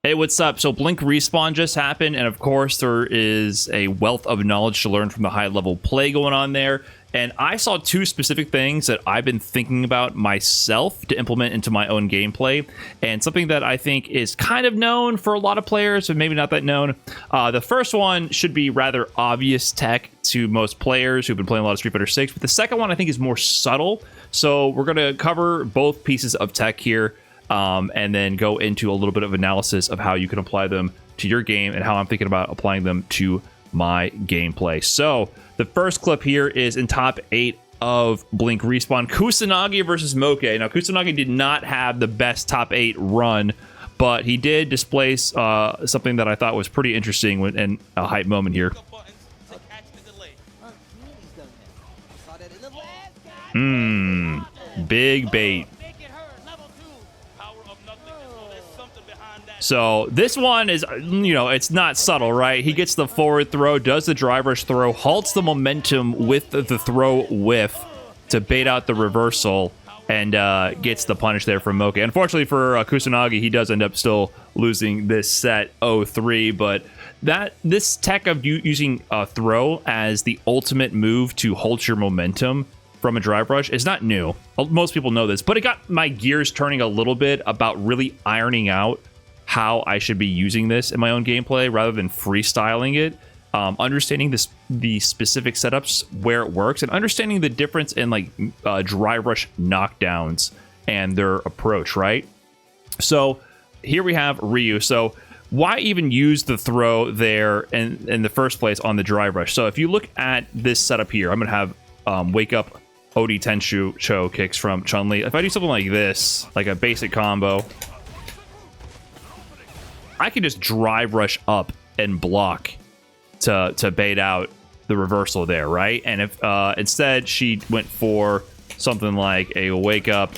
Hey, what's up? So Blink Respawn just happened, and of course there is a wealth of knowledge to learn from the high-level play going on there. And I saw two specific things that I've been thinking about myself to implement into my own gameplay, and something that I think is kind of known for a lot of players, but maybe not that known. The first one should be rather obvious tech to most players who've been playing a lot of Street Fighter 6, but the second one I think is more subtle. So we're going to cover both pieces of tech here. And then go into a little bit of analysis of how you can apply them to your game and how I'm thinking about applying them to my gameplay. So the first clip here is in top 8 of Blink Respawn, Kusanagi versus Moke. Now, Kusanagi did not have the best top 8 run, but he did display something that I thought was pretty interesting and a hype moment here. Big bait. So this one is, it's not subtle, right? He gets the forward throw, does the drive rush throw, halts the momentum with the throw whiff to bait out the reversal, and gets the punish there from Moke. Unfortunately for Kusanagi, he does end up still losing this set 0-3, but this tech of using a throw as the ultimate move to halt your momentum from a drive rush is not new. Most people know this, but it got my gears turning a little bit about really ironing out how I should be using this in my own gameplay rather than freestyling it. Understanding the specific setups where it works, and understanding the difference in drive rush knockdowns and their approach, right? So here we have Ryu. So why even use the throw there in the first place on the drive rush? So if you look at this setup here, I'm going to have wake up OD Tenchu kicks from Chun-Li. If I do something like this, like a basic combo, I can just drive rush up and block to bait out the reversal there, right? And if instead she went for something like a wake up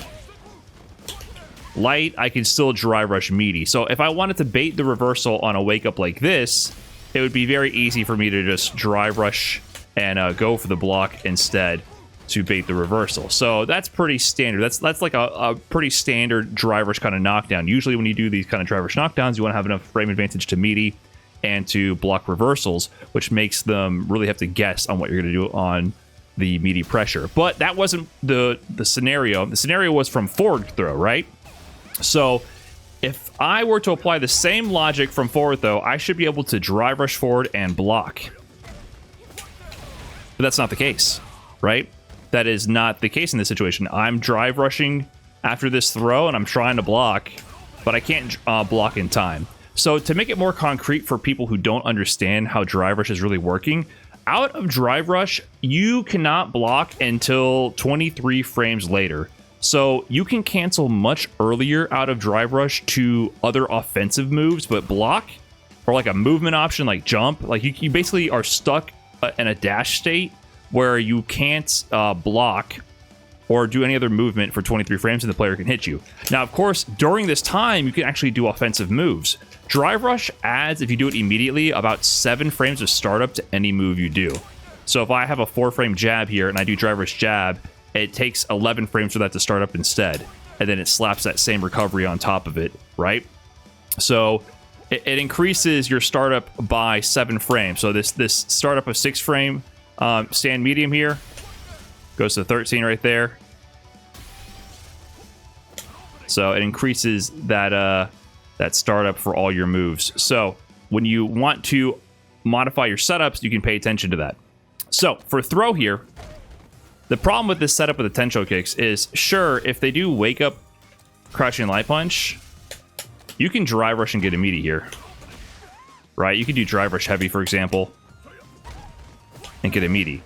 light, I can still drive rush meaty. So if I wanted to bait the reversal on a wake up like this, it would be very easy for me to just drive rush and go for the block instead to bait the reversal. So that's pretty standard. That's like a pretty standard drive rush kind of knockdown. Usually when you do these kind of drive rush knockdowns, you want to have enough frame advantage to meaty and to block reversals, which makes them really have to guess on what you're going to do on the meaty pressure. But that wasn't the scenario. The scenario was from forward throw, right? So if I were to apply the same logic from forward throw, I should be able to drive rush forward and block. But that's not the case, right? That is not the case in this situation. I'm drive rushing after this throw and I'm trying to block, but I can't block in time. So to make it more concrete for people who don't understand how drive rush is really working, out of drive rush, you cannot block until 23 frames later. So you can cancel much earlier out of drive rush to other offensive moves, but block, or like a movement option like jump, like you basically are stuck in a dash state where you can't block or do any other movement for 23 frames and the player can hit you. Now, of course, during this time, you can actually do offensive moves. Drive rush adds, if you do it immediately, about 7 frames of startup to any move you do. So if I have a 4-frame jab here and I do drive rush jab, it takes 11 frames for that to start up instead. And then it slaps that same recovery on top of it, right? So it increases your startup by 7 frames. So this startup of 6-frame stand medium here goes to 13 right there. So it increases that startup for all your moves. So when you want to modify your setups, you can pay attention to that. So for throw here, the problem with this setup with the Tencho kicks is, sure, if they do wake up crouching light punch, you can drive rush and get immediate here, right? You can do drive rush heavy, for example, and get immediate.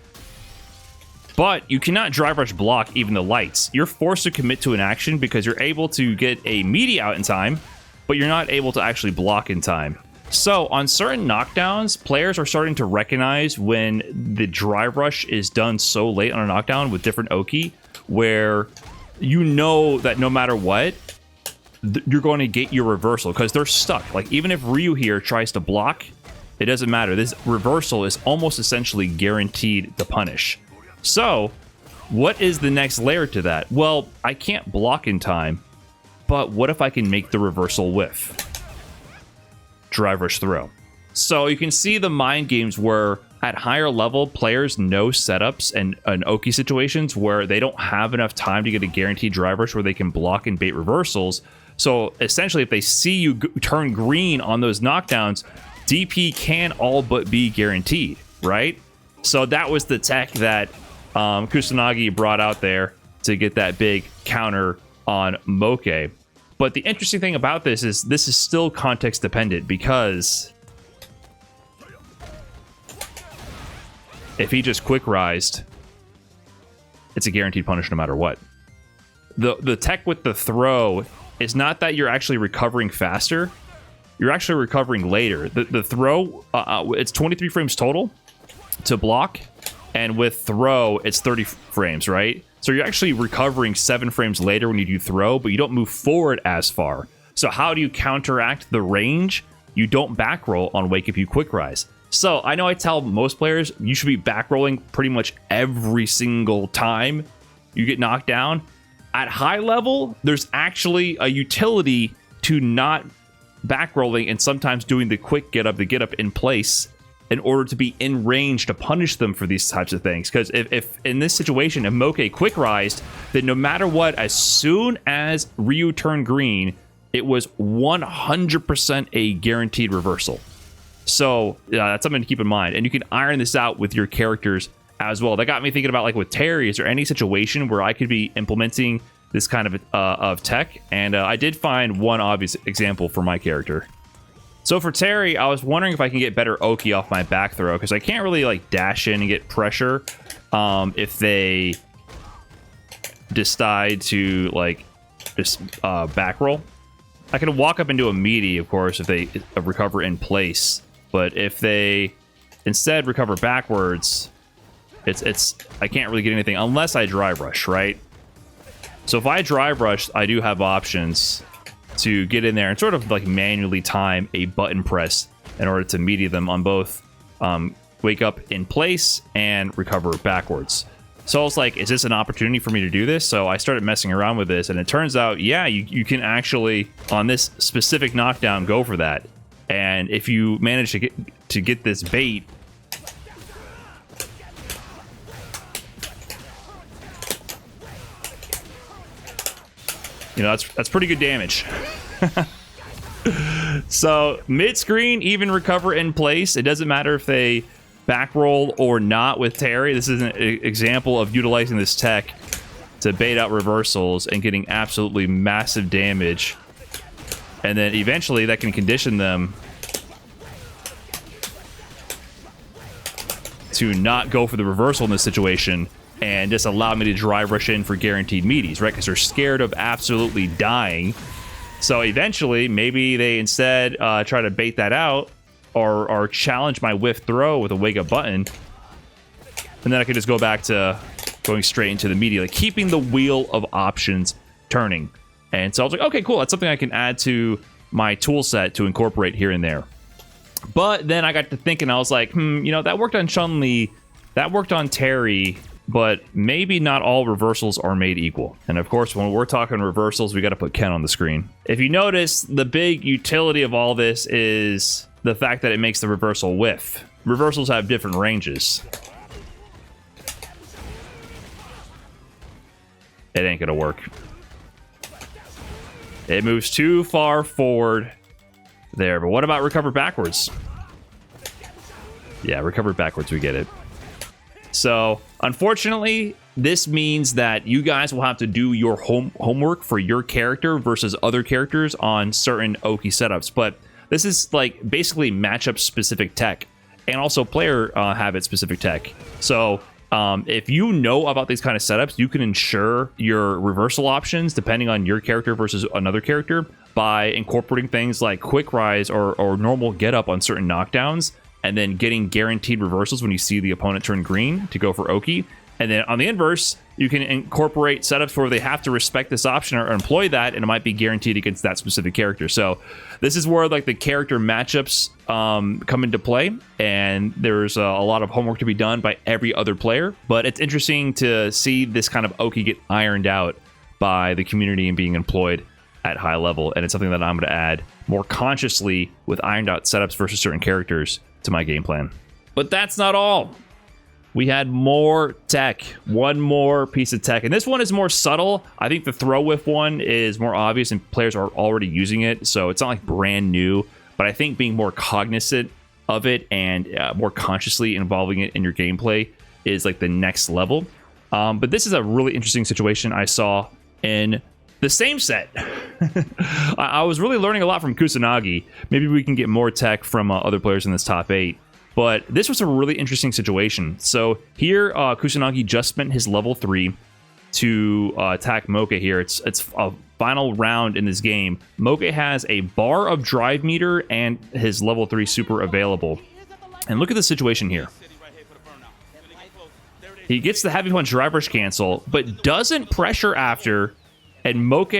But you cannot drive rush block even the lights. You're forced to commit to an action because you're able to get a meaty out in time, but you're not able to actually block in time. So on certain knockdowns, players are starting to recognize when the drive rush is done so late on a knockdown with different Oki, where you know that no matter what, you're going to get your reversal because they're stuck. Like even if Ryu here tries to block, it doesn't matter. This reversal is almost essentially guaranteed to punish. So what is the next layer to that? Well, I can't block in time, but what if I can make the reversal whiff? drive rush throw. So you can see the mind games where at higher level, players know setups and Oki situations where they don't have enough time to get a guaranteed drive rush where they can block and bait reversals. So essentially, if they see you turn green on those knockdowns, DP can all but be guaranteed, right? So that was the tech that Kusanagi brought out there to get that big counter on Moke. But the interesting thing about this is still context dependent, because if he just quick rised, it's a guaranteed punish no matter what. The tech with the throw is not that you're actually recovering faster. You're actually recovering later. The throw, it's 23 frames total to block. And with throw, it's 30 frames, right? So you're actually recovering 7 frames later when you do throw, but you don't move forward as far. So how do you counteract the range? You don't back roll on wake if you quick rise. So I know I tell most players you should be back rolling pretty much every single time you get knocked down. At high level, there's actually a utility to not back rolling and sometimes doing the quick get up in place in order to be in range to punish them for these types of things. Because if in this situation, if Moke quick rised, then no matter what, as soon as Ryu turned green, it was 100% a guaranteed reversal. So that's something to keep in mind. And you can iron this out with your characters as well. That got me thinking about, like with Terry, is there any situation where I could be implementing this kind of tech? And I did find one obvious example for my character. So for Terry, I was wondering if I can get better Oki off my back throw, because I can't really like dash in and get pressure if they decide to like just back roll. I can walk up into a meaty, of course, if they recover in place. But if they instead recover backwards, it's I can't really get anything unless I drive rush, right? So if I drive rush, I do have options to get in there and sort of like manually time a button press in order to meaty them on both wake up in place and recover backwards. So I was like, is this an opportunity for me to do this? So I started messing around with this, and it turns out, yeah, you can actually, on this specific knockdown, go for that. And if you manage to get this bait, you know, that's pretty good damage. So mid-screen, even recover in place. It doesn't matter if they back roll or not with Terry. This is an example of utilizing this tech to bait out reversals and getting absolutely massive damage. And then eventually that can condition them to not go for the reversal in this situation and just allow me to drive rush in for guaranteed meaties, right? Because they're scared of absolutely dying. So eventually, maybe they instead try to bait that out or challenge my whiff throw with a wake up button. And then I could just go back to going straight into the meaty, like keeping the wheel of options turning. And so I was like, okay, cool. That's something I can add to my tool set to incorporate here and there. But then I got to thinking, I was like, you know, that worked on Chun-Li, that worked on Terry, but maybe not all reversals are made equal. And of course, when we're talking reversals, we got to put Ken on the screen. If you notice, the big utility of all this is the fact that it makes the reversal whiff. Reversals have different ranges. It ain't gonna work. It moves too far forward there. But what about recover backwards? Yeah, recover backwards, we get it. So, unfortunately, this means that you guys will have to do your homework for your character versus other characters on certain Oki setups. But this is like basically matchup specific tech and also player habit specific tech. So if you know about these kind of setups, you can ensure your reversal options depending on your character versus another character by incorporating things like quick rise or normal get up on certain knockdowns, and then getting guaranteed reversals when you see the opponent turn green to go for Oki. And then on the inverse, you can incorporate setups where they have to respect this option or employ that, and it might be guaranteed against that specific character. So this is where like the character matchups come into play, and there's a lot of homework to be done by every other player. But it's interesting to see this kind of Oki get ironed out by the community and being employed at high level, and it's something that I'm going to add more consciously with ironed out setups versus certain characters to my game plan. But that's not all. We had more tech, one more piece of tech, and this one is more subtle. I think the throw whiff one is more obvious and players are already using it, so it's not like brand new, but I think being more cognizant of it and more consciously involving it in your gameplay is like the next level. But this is a really interesting situation I saw in the same set. I was really learning a lot from Kusanagi. Maybe we can get more tech from other players in this top 8. But this was a really interesting situation. So here, Kusanagi just spent his level 3 to attack Moke here. It's a final round in this game. Moke has a bar of drive meter and his level 3 super available. And look at the situation here. He gets the heavy punch drive rush cancel, but doesn't pressure after, and Moke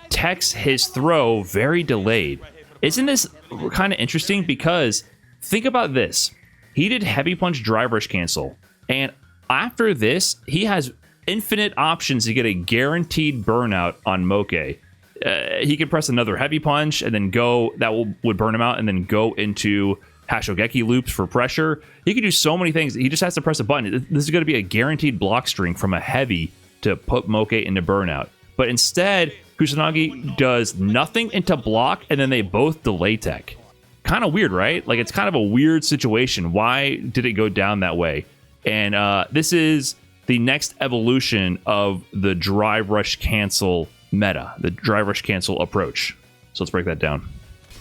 techs his throw very delayed. Isn't this kind of interesting? Because think about this. He did heavy punch drive rush cancel, and after this, he has infinite options to get a guaranteed burnout on Moke. He could press another heavy punch and then go, that would burn him out, and then go into Hashogeki loops for pressure. He could do so many things. He just has to press a button. This is going to be a guaranteed block string from a heavy to put Moke into burnout. But instead, Kusanagi does nothing into block, and then they both delay tech. Kind of weird, right? Like, it's kind of a weird situation. Why did it go down that way? And this is the next evolution of the drive rush cancel meta, the drive rush cancel approach. So let's break that down.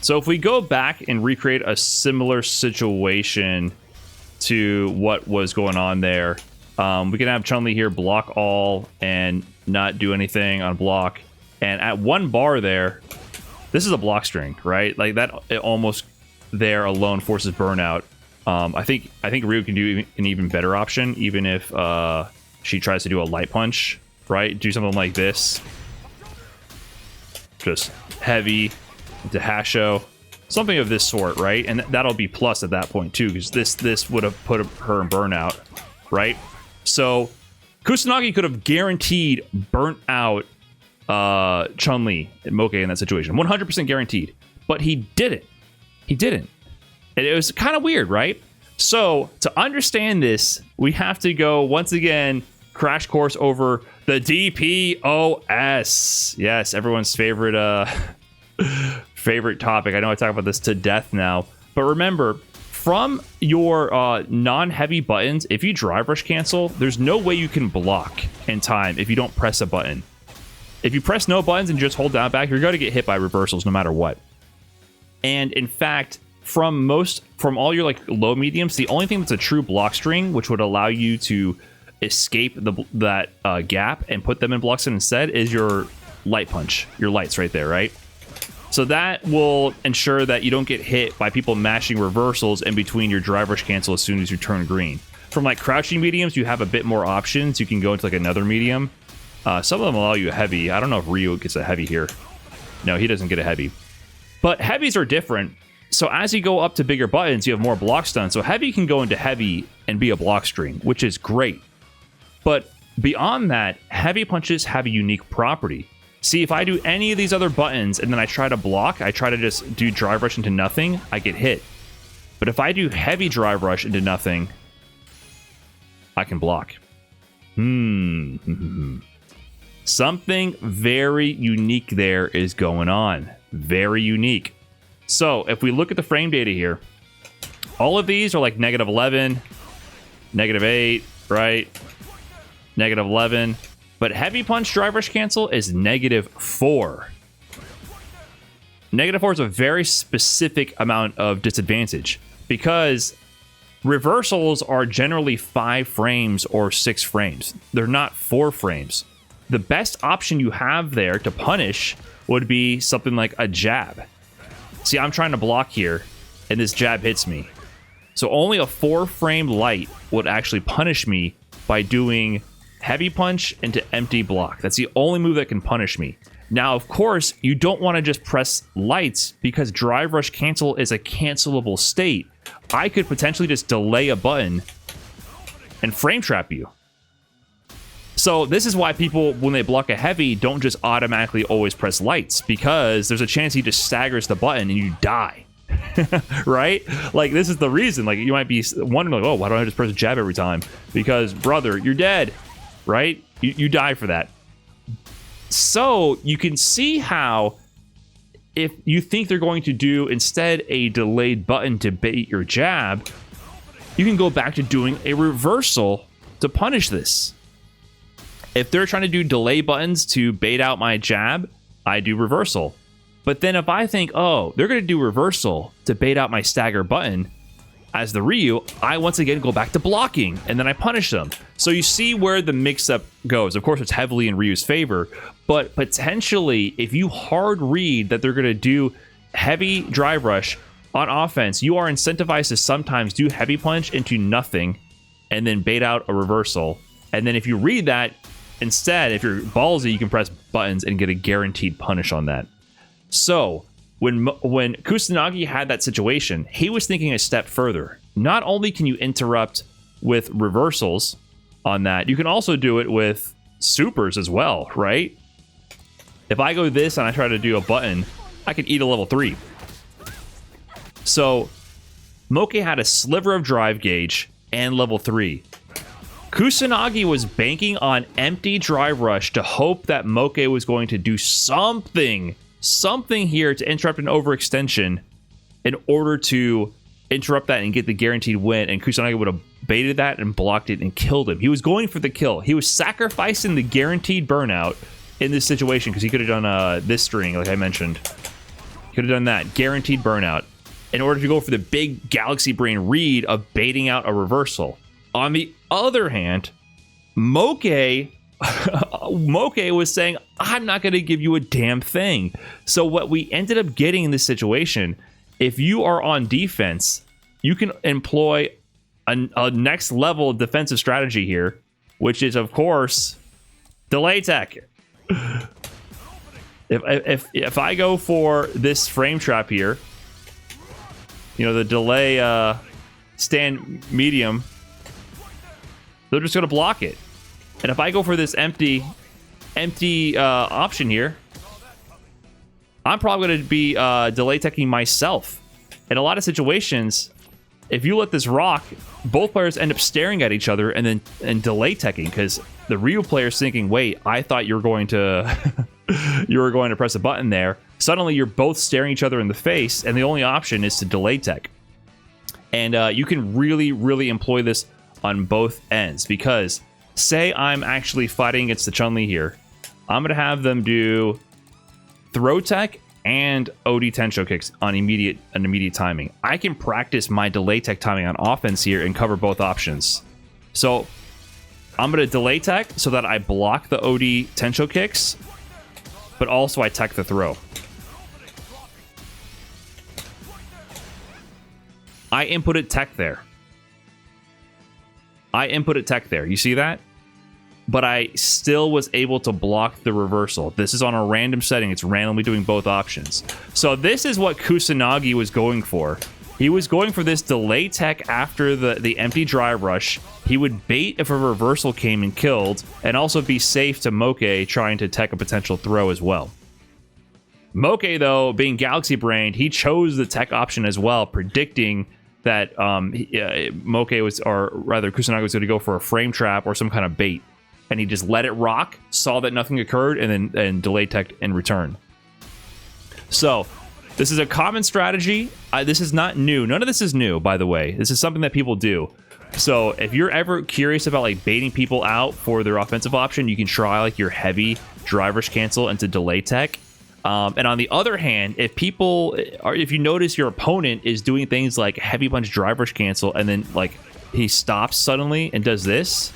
So if we go back and recreate a similar situation to what was going on there, we can have Chun-Li here block all and not do anything on block. And at one bar there, this is a block string, right? Like that, it almost there alone forces burnout. I think Ryu can do an even better option, even if she tries to do a light punch, right? Do something like this. Just heavy into Hasho. Something of this sort, right? And that'll be plus at that point too, because this would have put her in burnout, right? So Kusanagi could have guaranteed burnt out Chun-Li and Moke in that situation. 100% guaranteed. But he didn't. He didn't. And it was kind of weird, right? So to understand this, we have to go once again crash course over the DPOS. Yes, everyone's favorite favorite topic. I know I talk about this to death now, but remember, from your non-heavy buttons, if you drive rush cancel, there's no way you can block in time if you don't press a button. If you press no buttons and just hold down back, you're going to get hit by reversals no matter what. And in fact, from all your like low mediums, the only thing that's a true block string, which would allow you to escape that gap and put them in blocks instead, is your light punch, your lights right there, right? So that will ensure that you don't get hit by people mashing reversals in between your drive rush cancel as soon as you turn green. From like crouching mediums, you have a bit more options. You can go into like another medium. Some of them allow you a heavy. I don't know if Ryu gets a heavy here. No, he doesn't get a heavy. But heavies are different. So as you go up to bigger buttons, you have more block stun. So heavy can go into heavy and be a block string, which is great. But beyond that, heavy punches have a unique property. See, if I do any of these other buttons and then I try to block, I try to just do drive rush into nothing, I get hit. But if I do heavy drive rush into nothing, I can block. Something very unique there is going on. Very unique. So if we look at the frame data here, all of these are like -11, -8, right? -11. But heavy punch drive rush cancel is -4. -4 is a very specific amount of disadvantage because reversals are generally 5 frames or 6 frames. They're not 4 frames. The best option you have there to punish would be something like a jab. See, I'm trying to block here, and this jab hits me. So only a 4-frame light would actually punish me by doing heavy punch into empty block. That's the only move that can punish me. Now, of course, you don't want to just press lights because drive rush cancel is a cancelable state. I could potentially just delay a button and frame trap you. So this is why people, when they block a heavy, don't just automatically always press lights, because there's a chance he just staggers the button and you die. Right? Like, this is the reason. Like, you might be wondering, like, oh, why don't I just press jab every time? Because, brother, you're dead. Right? You die for that. So you can see how, if you think they're going to do instead a delayed button to bait your jab, you can go back to doing a reversal to punish this. If they're trying to do delay buttons to bait out my jab, I do reversal. But then if I think, oh, they're going to do reversal to bait out my stagger button as the Ryu, I once again go back to blocking, and then I punish them. So you see where the mix-up goes. Of course, it's heavily in Ryu's favor, but potentially, if you hard read that they're going to do heavy drive rush on offense, you are incentivized to sometimes do heavy punch into nothing and then bait out a reversal. And then if you read that, instead, if you're ballsy, you can press buttons and get a guaranteed punish on that. So when Kusanagi had that situation, he was thinking a step further. Not only can you interrupt with reversals on that, you can also do it with supers as well, right? If I go this and I try to do a button, I can eat a level 3. So Moke had a sliver of drive gauge and level 3. Kusanagi was banking on empty drive rush to hope that Moke was going to do something here to interrupt an overextension in order to interrupt that and get the guaranteed win, and Kusanagi would have baited that and blocked it and killed him. He was going for the kill. He was sacrificing the guaranteed burnout in this situation, because he could have done this string, like I mentioned. He could have done that, guaranteed burnout, in order to go for the big Galaxy Brain read of baiting out a reversal. On the other hand, Moke was saying, I'm not going to give you a damn thing. So what we ended up getting in this situation, if you are on defense, you can employ a next level defensive strategy here, which is, of course, delay tech. If I go for this frame trap here, you know, the delay stand medium, they're just going to block it. And if I go for this empty option here, I'm probably going to be delay teching myself. In a lot of situations, if you let this rock, both players end up staring at each other and delay teching, because the Ryu player's thinking, wait, I thought you were going to press a button there. Suddenly you're both staring each other in the face, and the only option is to delay tech. And you can really, really employ this on both ends, because say I'm actually fighting against the Chun-Li here, I'm going to have them do throw tech and OD Tensho kicks on immediate timing. I can practice my delay tech timing on offense here and cover both options. So I'm going to delay tech so that I block the OD Tensho kicks, but also I tech the throw. I inputted tech there. You see that? But I still was able to block the reversal. This is on a random setting. It's randomly doing both options. So this is what Kusanagi was going for. He was going for this delay tech after the empty drive rush. He would bait if a reversal came and killed, and also be safe to Moke trying to tech a potential throw as well. Moke, though, being Galaxy Brained, he chose the tech option as well, predicting that Moke was, or rather Kusanagi was going to go for a frame trap or some kind of bait. And he just let it rock, saw that nothing occurred, and then delay tech in return. So this is a common strategy. This is not new. None of this is new, by the way. This is something that people do. So if you're ever curious about like baiting people out for their offensive option, you can try like your heavy drive rush cancel into delay tech. And on the other hand, if you notice your opponent is doing things like heavy punch drive rush cancel, and then like he stops suddenly and does this,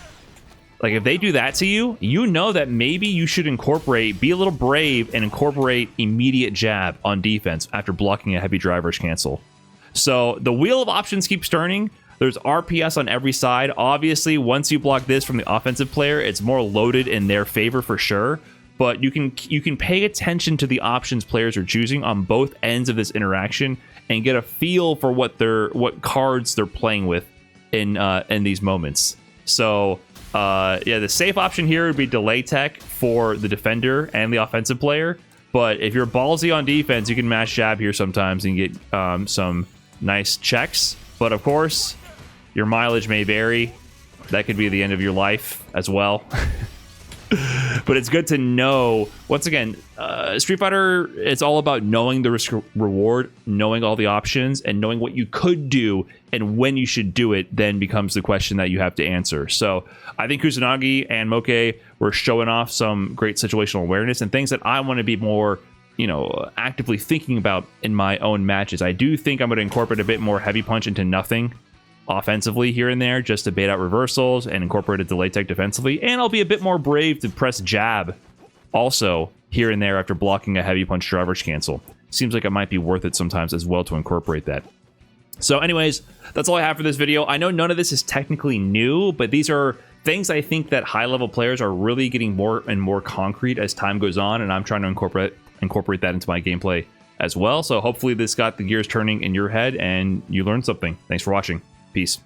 like if they do that to you, you know that maybe you should be a little brave and incorporate immediate jab on defense after blocking a heavy drive rush cancel. So the wheel of options keeps turning. There's RPS on every side. Obviously, once you block this from the offensive player, it's more loaded in their favor for sure. But you can pay attention to the options players are choosing on both ends of this interaction and get a feel for what cards they're playing with in these moments. So Yeah, the safe option here would be delay tech for the defender and the offensive player. But if you're ballsy on defense, you can mash jab here sometimes and get some nice checks. But of course, your mileage may vary. That could be the end of your life as well. But it's good to know, once again, Street Fighter, it's all about knowing the risk reward, knowing all the options, and knowing what you could do and when you should do it then becomes the question that you have to answer. So I think Kusanagi and Moke were showing off some great situational awareness and things that I want to be more, you know, actively thinking about in my own matches. I do think I'm going to incorporate a bit more heavy punch into nothing offensively here and there, just to bait out reversals and incorporate a delay tech defensively. And I'll be a bit more brave to press jab also here and there after blocking a heavy punch driver's cancel. Seems like it might be worth it sometimes as well to incorporate that. So anyways, that's all I have for this video. I know none of this is technically new, but these are things I think that high-level players are really getting more and more concrete as time goes on, and I'm trying to incorporate that into my gameplay as well. So hopefully this got the gears turning in your head and you learned something. Thanks for watching. Peace.